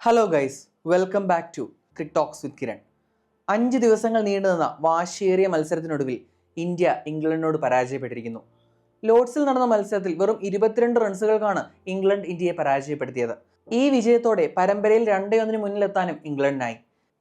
Hello guys, welcome back to crick talks with Kiran. 5 ദിവസങ്ങൾ നീണ്ടുനിന്ന വാശിയേറിയ മത്സരത്തിനൊടുവിൽ ഇന്ത്യ ഇംഗ്ലണ്ടിനോട് പരാജയപ്പെട്ടിരിക്കുന്നു. ലോർഡ്സിൽ നടന്ന മത്സരത്തിൽ വെറും 22 റൺസുകൾക്കാണ് ഇംഗ്ലണ്ട് ഇന്ത്യയെ പരാജയപ്പെടുത്തിയത്. ഈ വിജയത്തോടെ പരമ്പരയിൽ 2-1 മുന്നിലെത്താനും ഇംഗ്ലണ്ടിനായി.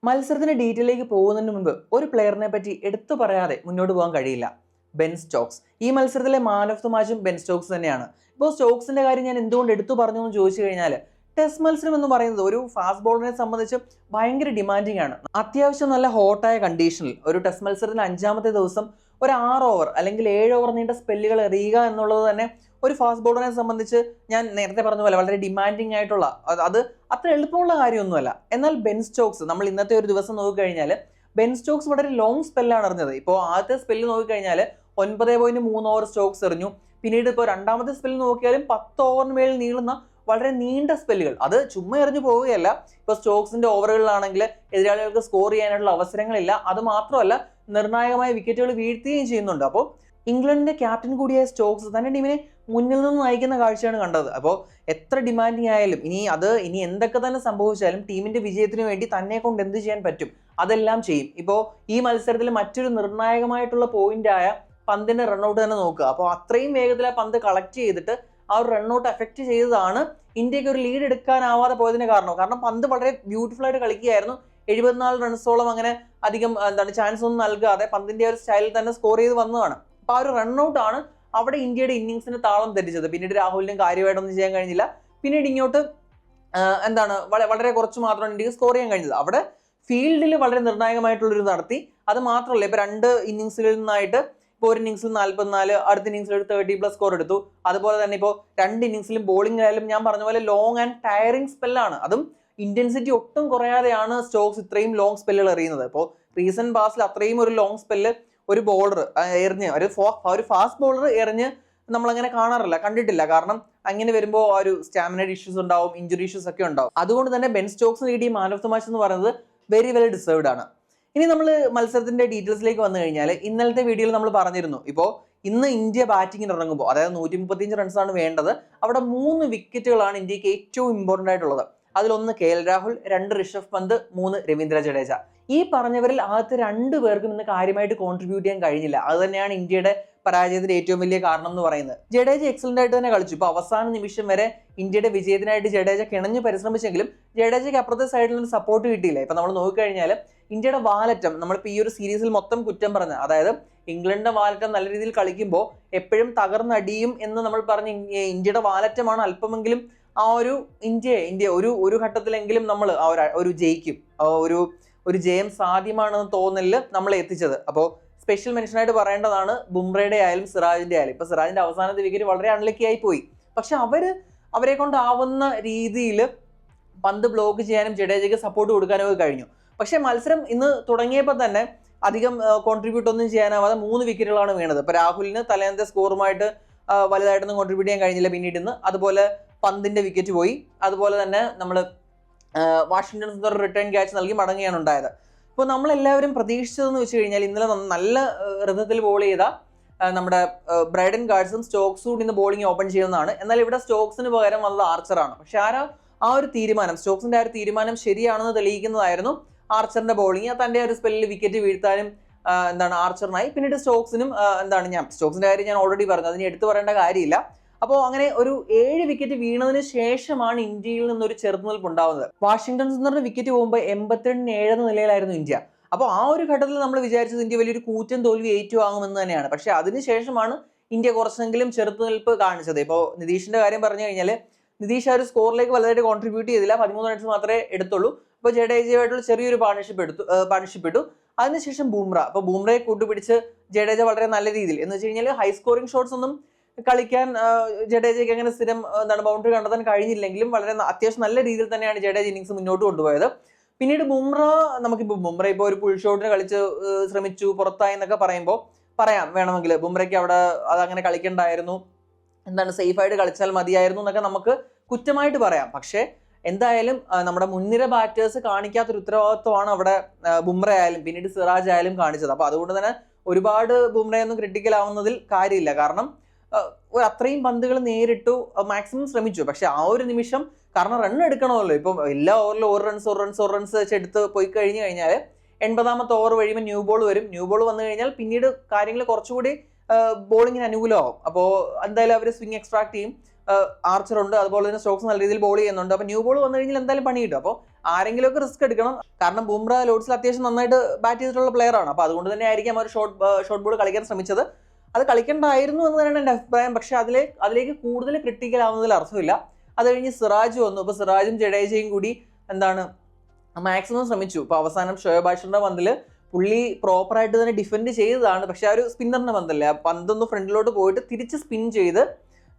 മത്സരത്തിന്റെ ഡീറ്റെയിലേക്ക് പോകുന്നതിന് മുൻപ് ഒരു പ്ലെയറിനെ പറ്റി എടുത്തു പറയാതെ മുന്നോട്ട് പോകാൻ കഴിയില്ല. Ben Stokes. ഈ മത്സരത്തിലെ മാൻ ഓഫ് ദ മാച്ചും ബെൻ സ്റ്റോക്സ് തന്നെയാണ്. ഇപ്പോൾ സ്റ്റോക്സിന്റെ കാര്യം ഞാൻ എന്തുകൊണ്ട് എടുത്തു പറഞ്ഞു എന്ന് ചോദിച്ചു കഴിഞ്ഞാൽ, ടെസ്റ്റ് മത്സരം എന്ന് പറയുന്നത് ഒരു ഫാസ്റ്റ് ബോളറിനെ സംബന്ധിച്ച് ഭയങ്കര ഡിമാൻഡിങ് ആണ്. അത്യാവശ്യം നല്ല ഹോട്ടായ കണ്ടീഷനിൽ ഒരു ടെസ്റ്റ് മത്സരത്തിന് 5ാമത്തെ ദിവസം ഒരു 6 ഓവർ അല്ലെങ്കിൽ 7 ഓവർ നീണ്ട സ്പെല്ലുകൾ എറിയുക എന്നുള്ളത് തന്നെ ഒരു ഫാസ്റ്റ് ബോളറിനെ സംബന്ധിച്ച് ഞാൻ നേരത്തെ പറഞ്ഞ പോലെ വളരെ ഡിമാൻഡിങ് ആയിട്ടുള്ള, അത് അത്ര എളുപ്പമുള്ള കാര്യമൊന്നുമല്ല. എന്നാൽ ബെൻ സ്റ്റോക്സ്, നമ്മൾ ഇന്നത്തെ ഒരു ദിവസം നോക്കിക്കഴിഞ്ഞാൽ ബെൻ സ്റ്റോക്സ് വളരെ ലോങ് സ്പെല്ലാണ് എറിഞ്ഞത്. ഇപ്പോൾ ആദ്യത്തെ സ്പെല്ല് നോക്കിക്കഴിഞ്ഞാൽ 9.3 ഓവർ സ്റ്റോക്സ് എറിഞ്ഞു. പിന്നീട് ഇപ്പോൾ 2ാമത്തെ സ്പെല്ല് നോക്കിയാലും 10 ഓവറിന് മേൽ നീളുന്ന വളരെ നീണ്ട സ്പെല്ലുകൾ. അത് ചുമ്മാ എറിഞ്ഞു പോവുകയല്ല. ഇപ്പോൾ സ്റ്റോക്സിന്റെ ഓവറുകളിലാണെങ്കിൽ എതിരാളികൾക്ക് സ്കോർ ചെയ്യാനായിട്ടുള്ള അവസരങ്ങളില്ല. അത് മാത്രമല്ല, നിർണായകമായ വിക്കറ്റുകൾ വീഴ്ത്തുകയും ചെയ്യുന്നുണ്ട്. അപ്പോൾ ഇംഗ്ലണ്ടിന്റെ ക്യാപ്റ്റൻ കൂടിയായ സ്റ്റോക്സ് തന്റെ ടീമിനെ മുന്നിൽ നിന്ന് നയിക്കുന്ന കാഴ്ചയാണ് കണ്ടത്. അപ്പോൾ എത്ര ഡിമാൻഡിങ് ആയാലും ഇനി എന്തൊക്കെ തന്നെ സംഭവിച്ചാലും ടീമിന്റെ വിജയത്തിന് വേണ്ടി തന്നെ കൊണ്ട് എന്ത് ചെയ്യാൻ പറ്റും അതെല്ലാം ചെയ്യും. ഇപ്പോൾ ഈ മത്സരത്തിൽ മറ്റൊരു നിർണായകമായിട്ടുള്ള പോയിന്റായ പന്തിന്റെ റൺഔട്ട് തന്നെ നോക്കുക. അപ്പോൾ അത്രയും വേഗത്തിൽ ആ പന്ത് കളക്ട് ചെയ്തിട്ട് ആ ഒരു റൺഔട്ട് എഫക്ട് ചെയ്തതാണ് ഇന്ത്യക്ക് ഒരു ലീഡ് എടുക്കാനാവാതെ പോയതിന് കാരണം പന്ത് വളരെ ബ്യൂട്ടിഫുൾ ആയിട്ട് കളിക്കുകയായിരുന്നു. 74 റൺസോളം അങ്ങനെ അധികം ചാൻസ് ഒന്നും നൽകാതെ പന്തിന്റെ ഒരു സ്റ്റൈലിൽ തന്നെ സ്കോർ ചെയ്ത് വന്നതാണ്. അപ്പൊ ആ ഒരു റൺഔട്ട് ആണ് അവിടെ ഇന്ത്യയുടെ ഇന്നിങ്സിന് താളം തെറ്റിച്ചത്. പിന്നീട് രാഹുലിനും കാര്യമായിട്ടൊന്നും ചെയ്യാൻ കഴിഞ്ഞില്ല. പിന്നീട് ഇങ്ങോട്ട് വളരെ കുറച്ച് മാത്രമാണ് ഇന്ത്യക്ക് സ്കോർ ചെയ്യാൻ കഴിഞ്ഞത്. അവിടെ ഫീൽഡിൽ വളരെ നിർണായകമായിട്ടുള്ളൊരു നടത്തി. അത് മാത്രമല്ല, ഇപ്പൊ 2 ഇന്നിങ്സിൽ നിന്നായിട്ട് ഇപ്പോൾ ഒരു ഇന്നിങ്സിൽ 44, അടുത്ത ഇന്നിങ്സിൽ ഒരു 30+ സ്കോർ എടുത്തു. അതുപോലെ തന്നെ ഇപ്പോൾ 2 ഇന്നിങ്സിലും ബോളിംഗ് ആയാലും ഞാൻ പറഞ്ഞ പോലെ ലോങ് ആൻഡ് ടയറിംഗ് സ്പെല്ലാണ്. അതും ഇന്റൻസിറ്റി ഒട്ടും കുറയാതെയാണ് സ്റ്റോക്സ് ഇത്രയും ലോങ് സ്പെല്ലുകൾ എറിയുന്നത്. ഇപ്പോൾ റീസെന്റ് പാസ്റ്റിൽ അത്രയും ഒരു ലോങ് സ്പെല്ല് ഒരു ബോളർ എറിഞ്ഞ്, ഒരു ഫാസ്റ്റ് ബോളർ എറിഞ്ഞ് നമ്മളങ്ങനെ കണ്ടിട്ടില്ല. കാരണം അങ്ങനെ വരുമ്പോൾ ആ ഒരു സ്റ്റാമിന ഇഷ്യൂസ് ഉണ്ടാവും, ഇഞ്ചുറി ഇഷ്യൂസ് ഒക്കെ ഉണ്ടാവും. അതുകൊണ്ട് തന്നെ ബെൻ സ്റ്റോക്സ് നേടിയ മാൻ ഓഫ് ദ മാച്ച് എന്ന് പറയുന്നത് വെരി വെൽ ഡിസേർവ്ഡ് ആണ്. ഇനി നമ്മൾ മത്സരത്തിന്റെ ഡീറ്റെയിൽസിലേക്ക് വന്നു കഴിഞ്ഞാൽ, ഇന്നലത്തെ വീഡിയോയിൽ നമ്മൾ പറഞ്ഞിരുന്നു, ഇപ്പോൾ ഇന്ന് ഇന്ത്യ ബാറ്റിങ്ങിന് ഇറങ്ങുമ്പോൾ, അതായത് 135 റൺസാണ് വേണ്ടത്. അവിടെ 3 വിക്കറ്റുകളാണ് ഇന്ത്യക്ക് ഏറ്റവും ഇമ്പോർട്ടൻ്റ് ആയിട്ടുള്ളത്. അതിലൊന്ന് KL രാഹുൽ, 2 ഋഷഭ് പന്ത്, 3 രവീന്ദ്ര ജഡേജ. ഈ പറഞ്ഞവരിൽ ആദ്യത്തെ 2 പേർക്കും ഇന്ന് കാര്യമായിട്ട് കോൺട്രിബ്യൂട്ട് ചെയ്യാൻ കഴിഞ്ഞില്ല. അത് തന്നെയാണ് ഇന്ത്യയുടെ പരാജയത്തിന്റെ ഏറ്റവും വലിയ കാരണം എന്ന് പറയുന്നത്. ജഡേജ എക്സലന്റ് ആയിട്ട് തന്നെ കളിച്ചു. ഇപ്പൊ അവസാന നിമിഷം വരെ ഇന്ത്യയുടെ വിജയത്തിനായിട്ട് ജഡേജ കിണഞ്ഞു പരിശ്രമിച്ചെങ്കിലും ജഡേജയ്ക്ക് അപ്പുറത്തെ സൈഡിൽ നിന്ന് സപ്പോർട്ട് കിട്ടിയില്ല. ഇപ്പൊ നമ്മൾ നോക്കിക്കഴിഞ്ഞാൽ ഇന്ത്യയുടെ വാലറ്റം, നമ്മളിപ്പോൾ ഈ ഒരു സീരീസിൽ മൊത്തം കുറ്റം പറഞ്ഞ, അതായത് ഇംഗ്ലണ്ടിന്റെ വാലറ്റം നല്ല രീതിയിൽ കളിക്കുമ്പോൾ എപ്പോഴും തകർന്നടിയും എന്ന് നമ്മൾ പറഞ്ഞ ഇന്ത്യയുടെ വാലറ്റമാണ് അല്പമെങ്കിലും ആ ഒരു ഇന്ത്യ ഒരു ഘട്ടത്തിലെങ്കിലും നമ്മൾ ഒരു ജയിക്കും, ഒരു ജയം സാധ്യമാണെന്ന് തോന്നലിൽ നമ്മളെ എത്തിച്ചത്. അപ്പോൾ സ്പെഷ്യൽ മെൻഷനായിട്ട് പറയേണ്ടതാണ് ബുംറയുടെ ആയാലും സിറാജിന്റെ ആയാലും. ഇപ്പൊ സിറാജിന്റെ അവസാനത്തെ വിക്കറ്റ് വളരെ അൺലക്കി ആയി പോയി. പക്ഷെ അവരെ കൊണ്ടാവുന്ന രീതിയിൽ പന്ത് ബ്ലോക്ക് ചെയ്യാനും ജഡേജയ്ക്ക് സപ്പോർട്ട് കൊടുക്കാനും ഒക്കെ കഴിഞ്ഞു. പക്ഷെ മത്സരം ഇന്ന് തുടങ്ങിയപ്പോൾ തന്നെ അധികം കോൺട്രിബ്യൂട്ട് ഒന്നും ചെയ്യാനാവാതെ 3 വിക്കറ്റുകളാണ് വീണത്. ഇപ്പൊ രാഹുലിന് തലേന്നത്തെ സ്കോറുമായിട്ട് വലുതായിട്ടൊന്നും കോൺട്രിബ്യൂട്ട് ചെയ്യാൻ കഴിഞ്ഞില്ല. പിന്നീട് ഇന്ന് അതുപോലെ പന്തിന്റെ വിക്കറ്റ് പോയി. അതുപോലെ തന്നെ നമ്മൾ വാഷിംഗ്ടൺ സുന്ദർ റിട്ടേൺ ക്യാച്ച് നൽകി മടങ്ങുകയാണ് ഉണ്ടായത്. ഇപ്പോൾ നമ്മളെല്ലാവരും പ്രതീക്ഷിച്ചതെന്ന് വെച്ച് കഴിഞ്ഞാൽ, ഇന്നലെ നല്ല രഥത്തിൽ ബോൾ ചെയ്ത നമ്മുടെ ബ്രൈഡൻ ഗാർഡ്സും സ്റ്റോക്സും ഇന്ന് ബോളിംഗ് ഓപ്പൺ ചെയ്യുന്നതാണ്. എന്നാൽ ഇവിടെ സ്റ്റോക്സിന് പകരം വന്നത് ആർച്ചറാണ്. പക്ഷെ ആ ഒരു തീരുമാനം, സ്റ്റോക്സിന്റെ ആ ഒരു തീരുമാനം ശരിയാണെന്ന് തെളിയിക്കുന്നതായിരുന്നു ആർച്ചറിന്റെ ബോളിംഗ്. തന്റെ ഒരു സ്പെല്ലിൽ വിക്കറ്റ് വീഴ്ത്താനും ആർച്ചറിനായി. പിന്നീട് സ്റ്റോക്സിനും സ്റ്റോക്സിന്റെ കാര്യം ഞാൻ ഓൾറെഡി പറഞ്ഞു, അതിന് എടുത്തു പറയേണ്ട കാര്യമില്ല. അപ്പോൾ അങ്ങനെ ഒരു 7 വിക്കറ്റ് വീണതിന് ശേഷമാണ് ഇന്ത്യയിൽ നിന്നൊരു ചെറുത്തുനിൽപ്പ് ഉണ്ടാവുന്നത്. വാഷിംഗ്ടൺ സുന്ദറിന് വിക്കറ്റ് പോകുമ്പോൾ 82-7 എന്ന നിലയിലായിരുന്നു ഇന്ത്യ. അപ്പോൾ ആ ഒരു ഘട്ടത്തിൽ നമ്മൾ വിചാരിച്ചത് ഇന്ത്യ വലിയൊരു കൂറ്റൻ തോൽവി ഏറ്റുവാങ്ങുമെന്ന് തന്നെയാണ്. പക്ഷെ അതിനുശേഷമാണ് ഇന്ത്യ കുറച്ചെങ്കിലും ചെറുത്തുനിൽപ്പ് കാണിച്ചത്. ഇപ്പോൾ നിതീഷിന്റെ കാര്യം പറഞ്ഞു കഴിഞ്ഞാൽ, നിതീഷ് ആ ഒരു സ്കോറിലേക്ക് വലുതായിട്ട് കോൺട്രിബ്യൂട്ട് ചെയ്തില്ല. 13 റൺസ് മാത്രമേ എടുത്തുള്ളൂ. ഇപ്പോൾ ജഡേജയുമായിട്ടുള്ള ചെറിയൊരു പാർട്ണർഷിപ്പ് ഇട്ടു. അതിനുശേഷം അപ്പോൾ ബൂംറയെ കൂട്ടുപിടിച്ച് ജഡേജ വളരെ നല്ല രീതിയിൽ, എന്ന് വെച്ച് കഴിഞ്ഞാൽ ഹൈ സ്കോറിംഗ് ഷോട്ട്സ് ഒന്നും കളിക്കാൻ ജഡേജയ്ക്ക് അങ്ങനെ സ്ഥിരം ബൗണ്ടറി കണ്ടെത്താൻ കഴിഞ്ഞില്ലെങ്കിലും വളരെ അത്യാവശ്യം നല്ല രീതിയിൽ തന്നെയാണ് ജഡേജ ഇന്നിങ്സ് മുന്നോട്ട് കൊണ്ടുപോയത്. പിന്നീട് ബുംറ ഇപ്പോൾ ഒരു പുൾ ഷോട്ടിന് കളിച്ച് ശ്രമിച്ചു, പുറത്തായി എന്നൊക്കെ പറയാം വേണമെങ്കിൽ. ബുംറയ്ക്ക് അവിടെ അതങ്ങനെ കളിക്കണ്ടായിരുന്നു, സേഫായിട്ട് കളിച്ചാൽ മതിയായിരുന്നു എന്നൊക്കെ നമുക്ക് കുറ്റമായിട്ട് പറയാം. പക്ഷേ എന്തായാലും നമ്മുടെ മുൻനിര ബാറ്റേഴ്സ് കാണിക്കാത്തൊരു ഉത്തരവാദിത്വമാണ് അവിടെ ബുംറ ആയാലും പിന്നീട് സിറാജ് ആയാലും കാണിച്ചത്. അപ്പൊ അതുകൊണ്ട് തന്നെ ഒരുപാട് ബുംറയൊന്നും ക്രിട്ടിക്കൽ ആവുന്നതിൽ കാര്യമില്ല. കാരണം അത്രയും പന്തുകൾ നേരിട്ടു, മാക്സിമം ശ്രമിച്ചു. പക്ഷെ ആ ഒരു നിമിഷം കാരണം റൺ എടുക്കണമല്ലോ. ഇപ്പം എല്ലാ ഓവറിലും ഒരു റൺസ് വെച്ച് എടുത്ത് പോയി കഴിഞ്ഞാൽ 80ാമത്തെ ഓവർ കഴിയുമ്പോൾ ന്യൂ ബോൾ വരും. ന്യൂ ബോൾ വന്നു കഴിഞ്ഞാൽ പിന്നീട് കാര്യങ്ങൾ കുറച്ചുകൂടി ബോളിങ്ങിന് അനുകൂലമാവും. അപ്പോൾ എന്തായാലും അവർ സ്വിംഗ് എക്സ്ട്രാക്ട് ചെയ്യും. ആർച്ചർ ഉണ്ട്, അതുപോലെ തന്നെ സ്റ്റോക്സ് നല്ല രീതിയിൽ ബോൾ ചെയ്യുന്നുണ്ട്. അപ്പോൾ ന്യൂ ബോൾ വന്നു കഴിഞ്ഞാൽ എന്തായാലും പണി കിട്ടും. അപ്പോൾ ആരെങ്കിലുമൊക്കെ റിസ്ക് എടുക്കണം. കാരണം ബുംറ ലോർഡ്സിൽ അത്യാവശ്യം നന്നായിട്ട് ബാറ്റ് ചെയ്തിട്ടുള്ള പ്ലെയർ ആണ്. അപ്പോൾ അതുകൊണ്ട് തന്നെ ആയിരിക്കും അവർ ഷോർട്ട് ബോൾ കളിക്കാൻ ശ്രമിച്ചത്. അത് കളിക്കേണ്ടായിരുന്നു എന്ന് തന്നെയാണ് എൻ്റെ അഭിപ്രായം. പക്ഷേ അതിലേക്ക് കൂടുതൽ ക്രിട്ടിക്കൽ ആവുന്നതിൽ അർത്ഥമില്ല. അത് കഴിഞ്ഞ് സിറാജ് വന്നു. ഇപ്പോൾ സിറാജും ജഡേജയും കൂടി മാക്സിമം ശ്രമിച്ചു. ഇപ്പോൾ അവസാനം ഷോയബ് ആഷറിന്റെ പന്തിൽ പുള്ളി പ്രോപ്പറായിട്ട് തന്നെ ഡിഫെൻഡ് ചെയ്തതാണ്. പക്ഷെ ആ ഒരു സ്പിന്നറിന്റെ പന്തല്ലേ, ആ പന്തൊന്ന് ഫ്രണ്ടിലോട്ട് പോയിട്ട് തിരിച്ച് സ്പിൻ ചെയ്ത്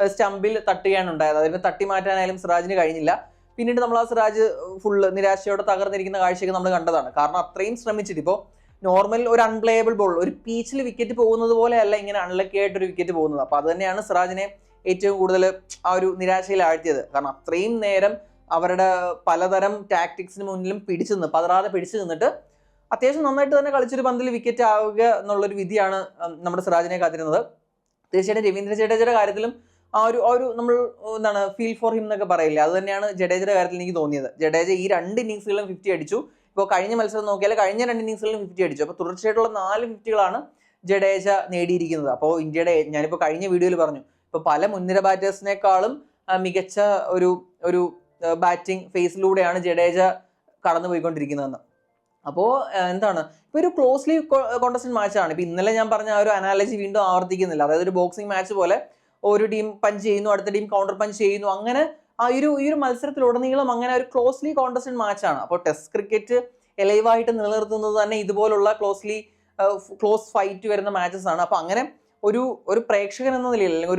സ്റ്റംപിൽ തട്ടുകയാണ് ഉണ്ടായത്. അതിനെ തട്ടി മാറ്റാനായാലും സിറാജിന് കഴിഞ്ഞില്ല. പിന്നീട് നമ്മൾ ആ സിറാജ് ഫുള്ള് നിരാശയോടെ തകർന്നിരിക്കുന്ന കാഴ്ചയൊക്കെ നമ്മൾ കണ്ടതാണ്. കാരണം അത്രയും ശ്രമിച്ചിട്ട് ഇപ്പോൾ നോർമൽ ഒരു അൺപ്ലേയബിൾ ബോൾ, ഒരു പീച്ചിൽ വിക്കറ്റ് പോകുന്നത് പോലെയല്ല ഇങ്ങനെ അൺലക്കി ആയിട്ട് ഒരു വിക്കറ്റ് പോകുന്നത്. അപ്പോൾ അത് തന്നെയാണ് സിറാജിനെ ഏറ്റവും കൂടുതൽ ആ ഒരു നിരാശയിൽ ആഴ്ത്തിയത്. കാരണം അത്രയും നേരം അവരുടെ പലതരം ടാക്ടിക്സിന് മുന്നിലും പതറാതെ പിടിച്ചു നിന്നിട്ട് അത്യാവശ്യം നന്നായിട്ട് തന്നെ കളിച്ചൊരു പന്തിൽ വിക്കറ്റ് ആവുക എന്നുള്ളൊരു വിധിയാണ് നമ്മുടെ സിറാജിനെ കാത്തിരുന്നത്. തീർച്ചയായിട്ടും രവീന്ദ്ര ജഡേജയുടെ കാര്യത്തിലും ആ ഒരു നമ്മൾ ഫീൽ ഫോർ ഹിം എന്നൊക്കെ പറയില്ലേ, അത് തന്നെയാണ് ജഡേജയുടെ കാര്യത്തിൽ എനിക്ക് തോന്നിയത്. ജഡേജ ഈ 2 ഇന്നിംഗ്സുകളിലും 50 അടിച്ചു. ഇപ്പോൾ കഴിഞ്ഞ മത്സരം നോക്കിയാൽ കഴിഞ്ഞ 2 ഇന്നിംഗ്സുകളിലും 50 അടിച്ചു. അപ്പോൾ തുടർച്ചയായിട്ടുള്ള 4 50കളാണ് ജഡേജ നേടിയിരിക്കുന്നത്. അപ്പോൾ ഇന്ത്യയുടെ, ഞാനിപ്പോൾ കഴിഞ്ഞ വീഡിയോയിൽ പറഞ്ഞു, ഇപ്പോൾ പല മുൻനിര ബാറ്റേഴ്സിനേക്കാളും മികച്ച ഒരു ബാറ്റിംഗ് ഫേസിലൂടെയാണ് ജഡേജ കടന്നു പോയിക്കൊണ്ടിരിക്കുന്നതെന്ന്. അപ്പോൾ ഇപ്പോൾ ഒരു ക്ലോസ്ലി കോണ്ടസ്റ്റന്റ് മാച്ചാണ്. ഇപ്പോൾ ഇന്നലെ ഞാൻ പറഞ്ഞ ആ ഒരു അനാലജി വീണ്ടും ആവർത്തിക്കുന്നില്ല. അതായത് ഒരു ബോക്സിംഗ് മാച്ച് പോലെ ഒരു ടീം പഞ്ച് ചെയ്യുന്നു, അടുത്ത ടീം കൗണ്ടർ പഞ്ച് ചെയ്യുന്നു, അങ്ങനെ ഈ ഒരു മത്സരത്തിലുടനീളം അങ്ങനെ ഒരു ക്ലോസ്ലി കോണ്ടസ്റ്റന്റ് മാച്ചാണ്. അപ്പോൾ ടെസ്റ്റ് ക്രിക്കറ്റ് എലൈവായിട്ട് നിലനിർത്തുന്നത് തന്നെ ഇതുപോലുള്ള ക്ലോസ് ഫൈറ്റ് വരുന്ന മാച്ചസ് ആണ്. അപ്പോൾ അങ്ങനെ ഒരു പ്രേക്ഷകൻ എന്ന നിലയിൽ, അല്ലെങ്കിൽ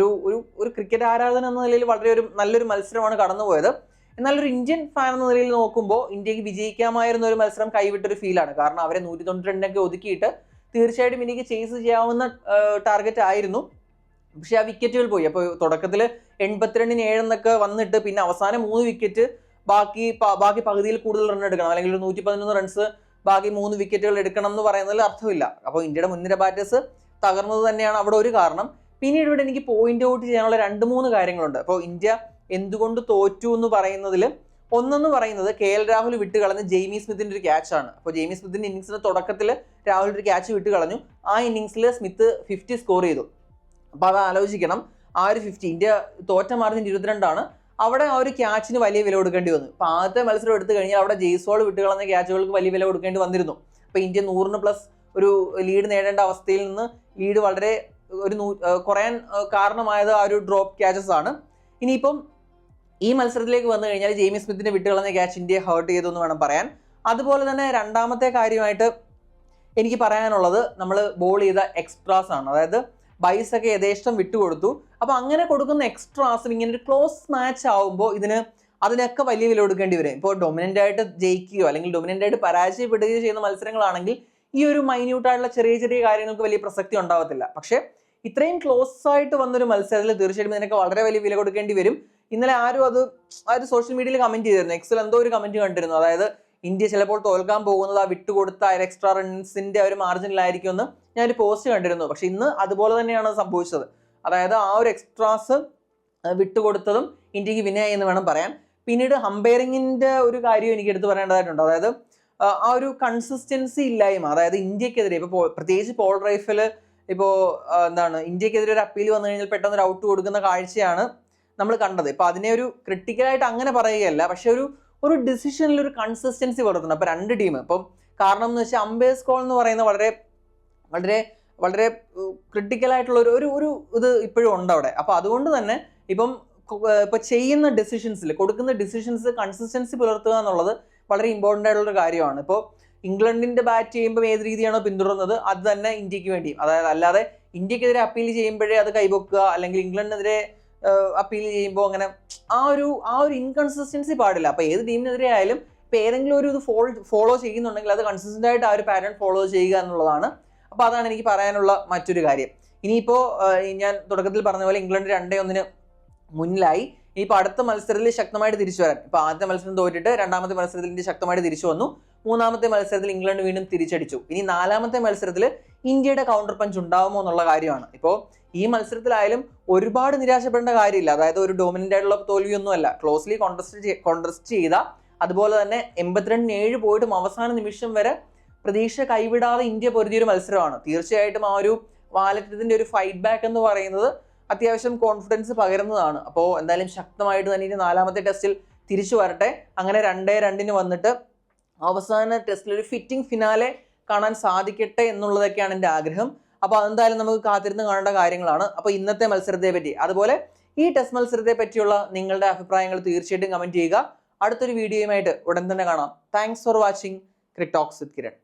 ഒരു ക്രിക്കറ്റ് ആരാധന എന്ന നിലയിൽ വളരെ നല്ലൊരു മത്സരമാണ് കടന്നുപോയത്. എന്നാൽ ഒരു ഇന്ത്യൻ ഫാൻ എന്ന നിലയിൽ നോക്കുമ്പോൾ ഇന്ത്യക്ക് വിജയിക്കാമായിരുന്ന ഒരു മത്സരം കൈവിട്ടൊരു ഫീലാണ്. കാരണം അവരെ 192 ഒതുക്കിയിട്ട് തീർച്ചയായിട്ടും ഇന്ത്യക്ക് ചേസ് ചെയ്യാവുന്ന ടാർഗറ്റ് ആയിരുന്നു. പക്ഷെ ആ വിക്കറ്റുകൾ പോയി. അപ്പോൾ തുടക്കത്തിൽ 82-7 എന്നൊക്കെ വന്നിട്ട് പിന്നെ അവസാനം 3 വിക്കറ്റ്, ബാക്കി പകുതിയിൽ കൂടുതൽ റൺ എടുക്കണം, അല്ലെങ്കിൽ ഒരു 111 റൺസ് ബാക്കി 3 വിക്കറ്റുകൾ എടുക്കണം എന്ന് പറയുന്നതിൽ അർത്ഥമില്ല. അപ്പോൾ ഇന്ത്യയുടെ മുൻനിര ബാറ്റേഴ്സ് തകർന്നത് തന്നെയാണ് അവിടെ ഒരു കാരണം. പിന്നീട് ഇവിടെ എനിക്ക് പോയിന്റ് ഔട്ട് ചെയ്യാനുള്ള 2-3 കാര്യങ്ങളുണ്ട്. അപ്പോൾ ഇന്ത്യ എന്തുകൊണ്ട് തോറ്റു എന്ന് പറയുന്നതിൽ ഒന്നെന്ന് പറയുന്നത് KL രാഹുൽ വിട്ടുകളഞ്ഞ് ജെയ്മി സ്മിത്തിന്റെ ഒരു ക്യാച്ചാണ്. അപ്പോൾ ജെയ്മി സ്മിത്തിന്റെ ഇന്നിംഗ്സിന്റെ തുടക്കത്തിൽ രാഹുൽ ഒരു ക്യാച്ച് വിട്ടുകളഞ്ഞു. ആ ഇന്നിംഗ്സിൽ സ്മിത്ത് 50 സ്കോർ ചെയ്തു. അപ്പോൾ അത് ആലോചിക്കണം. ആ ഒരു 50, ഇന്ത്യ തോറ്റ മാർജിൻ 22 അവിടെ ആ ഒരു ക്യാച്ചിന് വലിയ വില കൊടുക്കേണ്ടി വന്നു. അപ്പോൾ ആദ്യത്തെ മത്സരം എടുത്തു കഴിഞ്ഞാൽ അവിടെ ജയ്സ്വാൾ വിട്ടുകളഞ്ഞ ക്യാച്ചുകൾക്ക് വലിയ വില കൊടുക്കേണ്ടി വന്നിരുന്നു. അപ്പോൾ ഇന്ത്യ 100+ ഒരു ലീഡ് നേടേണ്ട അവസ്ഥയിൽ നിന്ന് ലീഡ് വളരെ കുറയാൻ കാരണമായത് ആ ഒരു ഡ്രോപ്പ് ക്യാച്ചസ് ആണ്. ഇനിയിപ്പം ഈ മത്സരത്തിലേക്ക് വന്നു കഴിഞ്ഞാൽ ജെയ്മി സ്മിത്തിനെ വിട്ടുകളഞ്ഞ ക്യാച്ച് ഇന്ത്യയെ ഹേർട്ട് ചെയ്തു എന്ന് വേണം പറയാൻ. അതുപോലെ തന്നെ രണ്ടാമത്തെ കാര്യമായിട്ട് എനിക്ക് പറയാനുള്ളത് നമ്മൾ ബോൾ ചെയ്ത എക്സ്ട്രാസ് ആണ്. അതായത് ബൈസ് ഒക്കെ യഥേഷ്ടം വിട്ടുകൊടുത്തു. അപ്പോൾ അങ്ങനെ കൊടുക്കുന്ന എക്സ്ട്രാസും ഇങ്ങനെ ഒരു ക്ലോസ് മാച്ച് ആവുമ്പോൾ അതിനൊക്കെ വലിയ വില കൊടുക്കേണ്ടി വരും. ഇപ്പോൾ ഡൊമിനൻ്റ് ആയിട്ട് ജയിക്കുകയോ അല്ലെങ്കിൽ ഡൊമിനൻ്റ് ആയിട്ട് പരാജയപ്പെടുകയോ ചെയ്യുന്ന മത്സരങ്ങളാണെങ്കിൽ ഈ ഒരു മൈന്യൂട്ടായിട്ടുള്ള ചെറിയ കാര്യങ്ങൾക്ക് വലിയ പ്രസക്തി ഉണ്ടാവത്തില്ല. പക്ഷേ ഇത്രയും ക്ലോസ് ആയിട്ട് വന്നൊരു മത്സരത്തിൽ തീർച്ചയായിട്ടും ഇതിനൊക്കെ വളരെ വലിയ വില കൊടുക്കേണ്ടി വരും. ഇന്നലെ ആരും അത് സോഷ്യൽ മീഡിയയിൽ കമന്റ് ചെയ്തിരുന്നു. എക്സിൽ എന്തോ ഒരു കമന്റ് കണ്ടിരുന്നു. അതായത് ഇന്ത്യ ചിലപ്പോൾ തോൽക്കാൻ പോകുന്നത് ആ വിട്ടുകൊടുത്ത എക്സ്ട്രാ റൺസിന്റെ ഒരു മാർജിനിലായിരിക്കും എന്ന് ഞാനൊരു പോസ്റ്റ് കണ്ടിരുന്നു. പക്ഷെ ഇന്ന് അതുപോലെ തന്നെയാണ് സംഭവിച്ചത്. അതായത് ആ ഒരു എക്സ്ട്രാസ് വിട്ടുകൊടുത്തതും ഇന്ത്യക്ക് വിനയായി എന്ന് വേണം പറയാൻ. പിന്നീട് ഹംപയറിങ്ങിന്റെ ഒരു കാര്യം എനിക്ക് എടുത്തു പറയേണ്ടതായിട്ടുണ്ട്. അതായത് ആ ഒരു കൺസിസ്റ്റൻസി ഇല്ലായ്മ. അതായത് ഇന്ത്യക്കെതിരെ ഇപ്പോൾ പ്രത്യേകിച്ച് പോൾ റൈഫിൽ ഇപ്പോൾ ഇന്ത്യക്കെതിരെ ഒരു അപ്പീൽ വന്നു കഴിഞ്ഞാൽ പെട്ടെന്ന് ഒരു ഔട്ട് കൊടുക്കുന്ന കാഴ്ചയാണ് നമ്മൾ കണ്ടത്. ഇപ്പൊ അതിനെ ഒരു ക്രിട്ടിക്കലായിട്ട് അങ്ങനെ പറയുകയല്ല, പക്ഷെ ഒരു ഡിസിഷനിൽ ഒരു കൺസിസ്റ്റൻസി പുലർത്തുന്നു. അപ്പൊ 2 ടീം ഇപ്പം കാരണം എന്ന് വെച്ചാൽ അമ്പയേഴ്സ് കോൾ എന്ന് പറയുന്ന വളരെ വളരെ വളരെ ക്രിട്ടിക്കലായിട്ടുള്ള ഒരു ഇത് ഇപ്പോഴും ഉണ്ട് അവിടെ. അപ്പൊ അതുകൊണ്ട് തന്നെ ഇപ്പൊ ചെയ്യുന്ന ഡിസിഷൻസിൽ കൊടുക്കുന്ന ഡിസിഷൻസ് കൺസിസ്റ്റൻസി പുലർത്തുക എന്നുള്ളത് വളരെ ഇമ്പോർട്ടൻ്റ് ആയിട്ടുള്ള ഒരു കാര്യമാണ്. ഇപ്പോൾ ഇംഗ്ലണ്ടിന്റെ ബാറ്റ് ചെയ്യുമ്പോൾ ഏത് രീതിയാണോ പിന്തുടർന്നത് അത് തന്നെ ഇന്ത്യക്ക് വേണ്ടിയും. അതായത് അല്ലാതെ ഇന്ത്യക്കെതിരെ അപ്പീൽ ചെയ്യുമ്പോഴേ അത് കൈവെക്കുക, അല്ലെങ്കിൽ ഇംഗ്ലണ്ടിനെതിരെ അപ്പീൽ ചെയ്യുമ്പോൾ അങ്ങനെ ആ ഒരു ഇൻകൺസിസ്റ്റൻസി പാടില്ല. അപ്പൊ ഏത് ടീമിനെതിരെ ആയാലും ഇപ്പൊ ഏതെങ്കിലും ഒരു ഇത് ഫോളോ ചെയ്യുന്നുണ്ടെങ്കിൽ അത് കൺസിസ്റ്റന്റ് ആയിട്ട് ആ ഒരു പാറ്റേൺ ഫോളോ ചെയ്യുക എന്നുള്ളതാണ്. അപ്പൊ അതാണ് എനിക്ക് പറയാനുള്ള മറ്റൊരു കാര്യം. ഇനിയിപ്പോ ഞാൻ തുടക്കത്തിൽ പറഞ്ഞ പോലെ ഇംഗ്ലണ്ട് 2-1 മുന്നിലായി. ഇനിയിപ്പോൾ അടുത്ത മത്സരത്തിൽ ശക്തമായിട്ട് തിരിച്ചു വരാൻ, ഇപ്പൊ ആദ്യത്തെ മത്സരം തോറ്റിട്ട് രണ്ടാമത്തെ മത്സരത്തിൽ ഇന്ത്യ ശക്തമായിട്ട് തിരിച്ചു വന്നു. മൂന്നാമത്തെ മത്സരത്തിൽ ഇംഗ്ലണ്ട് വീണ്ടും തിരിച്ചടിച്ചു. ഇനി നാലാമത്തെ മത്സരത്തിൽ ഇന്ത്യയുടെ കൗണ്ടർ പഞ്ച് ഉണ്ടാവുമോ എന്നുള്ള കാര്യമാണ്. ഇപ്പോൾ ഈ മത്സരത്തിലായാലും ഒരുപാട് നിരാശപ്പെടേണ്ട കാര്യമില്ല. അതായത് ഒരു ഡോമിനന്റ് ആയിട്ടുള്ള തോൽവിയൊന്നുമല്ല. ക്ലോസ്ലി കോൺടെസ്റ്റ് ചെയ്ത, അതുപോലെ തന്നെ 82-7 പോയിട്ടും അവസാന നിമിഷം വരെ പ്രതീക്ഷ കൈവിടാതെ ഇന്ത്യ പൊരുതിയൊരു മത്സരമാണ്. തീർച്ചയായിട്ടും ആ ഒരു വാലറ്റത്തിന്റെ ഒരു ഫൈറ്റ് ബാക്ക് എന്ന് പറയുന്നത് അത്യാവശ്യം കോൺഫിഡൻസ് പകരുന്നതാണ്. അപ്പോൾ എന്തായാലും ശക്തമായിട്ട് തന്നെ ഇനി നാലാമത്തെ ടെസ്റ്റിൽ തിരിച്ചു വരട്ടെ. അങ്ങനെ 2-2 വന്നിട്ട് അവസാന ടെസ്റ്റിൽ ഒരു ഫിറ്റിംഗ് ഫിനാലെ കാണാൻ സാധിക്കട്ടെ എന്നുള്ളതൊക്കെയാണ് എൻ്റെ ആഗ്രഹം. അപ്പോൾ അതെന്തായാലും നമുക്ക് കാത്തിരുന്ന് കാണേണ്ട കാര്യങ്ങളാണ്. അപ്പോൾ ഇന്നത്തെ മത്സരത്തെ പറ്റി, അതുപോലെ ഈ ടെസ്റ്റ് മത്സരത്തെ പറ്റിയുള്ള നിങ്ങളുടെ അഭിപ്രായങ്ങൾ തീർച്ചയായിട്ടും കമന്റ് ചെയ്യുക. അടുത്തൊരു വീഡിയോയുമായിട്ട് ഉടൻ തന്നെ കാണാം. Thanks for watching crick talks with Kiran.